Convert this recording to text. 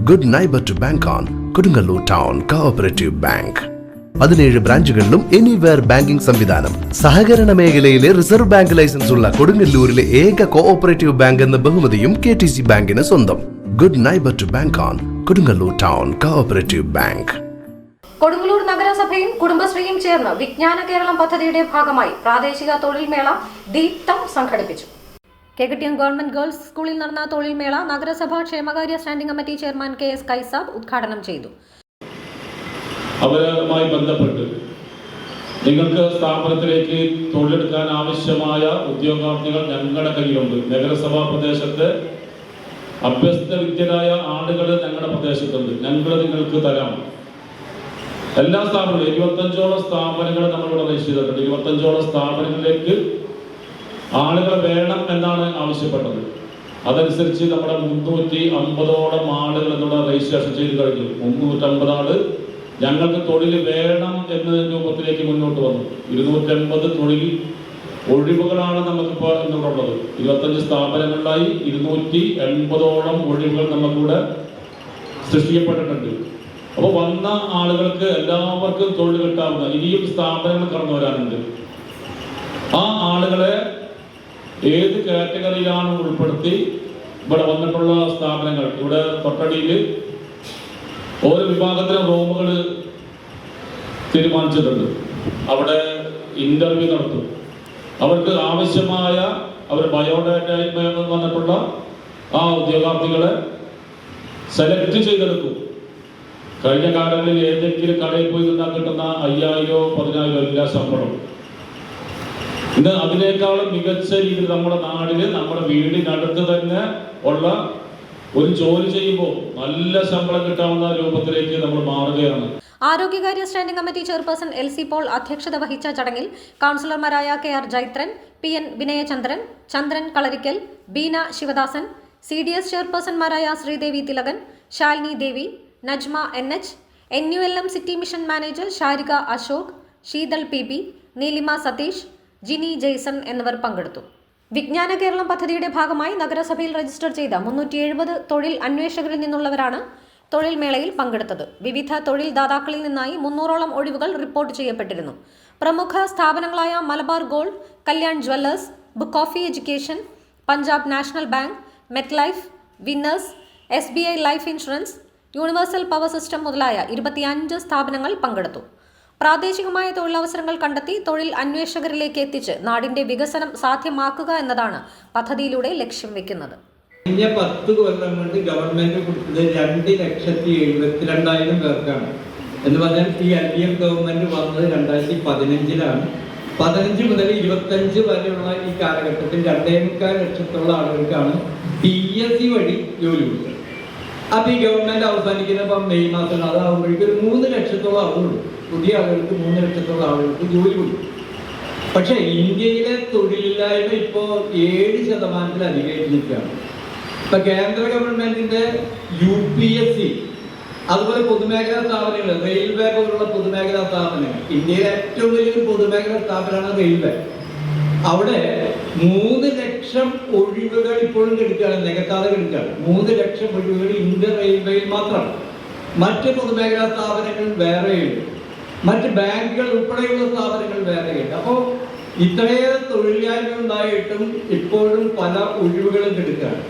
Good neighbour to bank on Kodungallur town cooperative bank. 17 ബ്രാഞ്ചുകളിലും anywhere banking സംവിധാനം. സഹകരണ മേഖലയിലെ റിസർവ് ബാങ്ക് ലൈസൻസ് ഉള്ള കൊടുങ്ങല്ലൂരിലെ ഏക കോഓപ്പറേറ്റീവ് ബാങ്ക് എന്ന ബഹുമതിയും KTC ബാങ്കിന് സ്വന്തം. Good neighbour to bank on Kodungallur town cooperative bank. Kodungallur നഗരസഭയും കുടുംബശ്രീയും ചേർന്ന് വിജ്ഞാന കേരളം പദ്ധതിയുടെ ഭാഗമായി പ്രാദേശിക തൊഴിൽ മേള ദീപ്തം സംഘടിപ്പിച്ചു. കേകട്ടിയം ഗവൺമെന്റ് ഗേൾസ് സ്കൂളിൽ നടന്ന തൊഴിൽ മേള നഗരസഭാ ക്ഷേമകാര്യ standing committee chairman KS Kaisab ഉദ്ഘാടനം ചെയ്തു. അവരുമായി ബന്ധപ്പെട്ട് നിങ്ങൾക്ക് സ്ഥാപനത്തിലേക്ക് തൊഴിലെടുക്കാൻ ആവശ്യമായ ഉദ്യോഗാർത്ഥികൾ ഞങ്ങളുടെ കയ്യിലുണ്ട്. നഗരസഭാ പ്രദേശത്ത് അഭ്യസ്ത വിദ്യരായ ആളുകൾ ഞങ്ങളുടെ പ്രദേശത്തുണ്ട്. ഞങ്ങൾ നിങ്ങൾക്ക് തരാം. എല്ലാ സ്ഥാപനങ്ങളും 25ഓളം സ്ഥാപനങ്ങൾ നമ്മളിവിടെ രജിസ്റ്റർ ചെയ്തിട്ടുണ്ട്. 25ഓളം സ്ഥാപനങ്ങളിലേക്ക് ആളുകൾ വേണം എന്നാണ് ആവശ്യപ്പെട്ടത്. അതനുസരിച്ച് നമ്മുടെ 350ഓളം ആളുകൾ എന്നിവിടെ രജിസ്ട്രേഷൻ ചെയ്ത് കഴിഞ്ഞു. 350 ആള് ഞങ്ങൾക്ക് തൊഴിൽ വേണം എന്ന രൂപത്തിലേക്ക് മുന്നോട്ട് വന്നു. 250 തൊഴിൽ ഒഴിവുകളാണ് നമുക്കിപ്പോൾ എന്നിവിടെ ഉള്ളത്. 25 സ്ഥാപനങ്ങളിലായി 280ഓളം ഒഴിവുകൾ നമുക്കിവിടെ സൃഷ്ടിക്കപ്പെട്ടിട്ടുണ്ട്. അപ്പോൾ വന്ന ആളുകൾക്ക് എല്ലാവർക്കും തൊഴിൽ കിട്ടാവുന്ന ഇനിയും സ്ഥാപനങ്ങൾ കടന്നു വരാനുണ്ട്. ആ ആളുകളെ ഏത് കാറ്റഗറിയിലാണ് ഉൾപ്പെടുത്തി ഇവിടെ വന്നിട്ടുള്ള സ്ഥാപനങ്ങൾ ഇവിടെ തൊട്ടടിയിൽ ഓരോ വിഭാഗത്തിലും റൂമുകൾ തീരുമാനിച്ചിട്ടുണ്ട്. അവിടെ ഇന്റർവ്യൂ നടത്തും. അവർക്ക് ആവശ്യമായ അവർ ബയോഡാറ്റയിൽ വന്നിട്ടുള്ള ആ ഉദ്യോഗാർത്ഥികളെ സെലക്ട് ചെയ്തെടുക്കും. കഴിഞ്ഞ കാലങ്ങളിൽ ഏതെങ്കിലും കടയിൽ പോയി നിന്നാൽ കിട്ടുന്ന 5000 10,000 ഇല്ല ശമ്പളം. ഇന്ന് അതിനേക്കാളും മികച്ച രീതിയിൽ നമ്മുടെ നാടിന് നമ്മുടെ വീടിനടുത്ത് തന്നെ ഉള്ള ഒരു ജോലി ചെയ്യുമ്പോൾ നല്ല ശമ്പളം കിട്ടാവുന്ന രൂപത്തിലേക്ക് നമ്മൾ മാറുകയാണ്. ആരോഗ്യകാര്യ standing committee chairperson LC Paul അധ്യക്ഷത വഹിച്ച ചടങ്ങിൽ കൗൺസിലർമാരായ KR Jaithran, PN Vinayachandran, Chandran Kalarikkal, Beena Sivadasan, CDS ചെയർപേഴ്സൺമാരായ Sreedevi Thilakan, Shalini Devi, Najma NH, NULM city mission manager Sarika Ashok, Sheethal PB, Neelima Satheesh, Jini Jaison എന്നിവർ പങ്കെടുത്തു. വിജ്ഞാന കേരളം പദ്ധതിയുടെ ഭാഗമായി നഗരസഭയിൽ രജിസ്റ്റർ ചെയ്ത 370 തൊഴിൽ അന്വേഷകരിൽ നിന്നുള്ളവരാണ് തൊഴിൽ മേളയിൽ പങ്കെടുത്തത്. വിവിധ തൊഴിൽ ദാതാക്കളിൽ നിന്നായി 300ഓളം ഒഴിവുകൾ റിപ്പോർട്ട് ചെയ്യപ്പെട്ടിരുന്നു. പ്രമുഖ സ്ഥാപനങ്ങളായ Malabar gold, Kalyan jewellers, book of education, Punjab national bank, MetLife, winners, SBI life insurance, universal power system മുതലായ 25 സ്ഥാപനങ്ങൾ പങ്കെടുത്തു. പ്രാദേശികമായ തൊഴിലവസരങ്ങൾ കണ്ടെത്തി തൊഴിൽ അന്വേഷകരിലേക്ക് എത്തിച്ച് നാടിന്റെ വികസനം സാധ്യമാക്കുക എന്നതാണ് പദ്ധതിയിലൂടെ ലക്ഷ്യം വെക്കുന്നത്. കഴിഞ്ഞ 10 കൊല്ലം കൊണ്ട് ഗവൺമെന്റ് കൊടുത്തത് 2,72,000 പേർക്കാണ്. എന്ന് പറഞ്ഞാൽ ഈ LDF ഗവൺമെന്റ് വന്നത് 2015-ലാണ്. 15 മുതൽ 25 വരെയുള്ള ഈ കാലഘട്ടത്തിൽ 2.25 ലക്ഷത്തോളം ആളുകൾക്കാണ് PSC വഴി ജോലി കൊടുത്തത്. അപ്പൊ ഈ ഗവൺമെന്റ് അവസാനിക്കുന്ന മെയ് മാസം അതാകുമ്പോഴേക്കും ഒരു 3 ലക്ഷത്തോളം ആളുകളുണ്ട്. പുതിയ ആളുകൾക്ക് 3 ലക്ഷത്തോളം ആളുകൾക്ക് ജോലി കൊടുക്കും. പക്ഷെ ഇന്ത്യയിലെ തൊഴിലില്ലായ്മ ഇപ്പോൾ 7% അധികരിച്ചിരിക്കുകയാണ്. ഇപ്പൊ കേന്ദ്ര ഗവൺമെന്റിന്റെ UPSC അതുപോലെ പൊതുമേഖലാ സ്ഥാപനങ്ങൾ, റെയിൽവേ പോലുള്ള പൊതുമേഖലാ സ്ഥാപനങ്ങൾ, ഇന്ത്യയിലെ ഏറ്റവും വലിയൊരു പൊതുമേഖലാ സ്ഥാപനമാണ് റെയിൽവേ. അവിടെ 3 ലക്ഷം ഒഴിവുകൾ ഇപ്പോഴും കിടക്കുകയാണ്, നികത്താതെ കിടക്കുകയാണ്. 3 ലക്ഷം ഒഴിവുകൾ ഇന്ത്യൻ റെയിൽവേയിൽ മാത്രമാണ്. മറ്റ് പൊതുമേഖലാ സ്ഥാപനങ്ങൾ വേറെയുണ്ട്, മറ്റ് ബാങ്കുകൾ ഉൾപ്പെടെയുള്ള സ്ഥാപനങ്ങൾ വേറെയുണ്ട്. അപ്പോൾ ഇത്രയേറെ തൊഴിലില്ലായ്മ ഉണ്ടായിട്ടും ഇപ്പോഴും പല ഒഴിവുകളും കിടക്കുകയാണ്.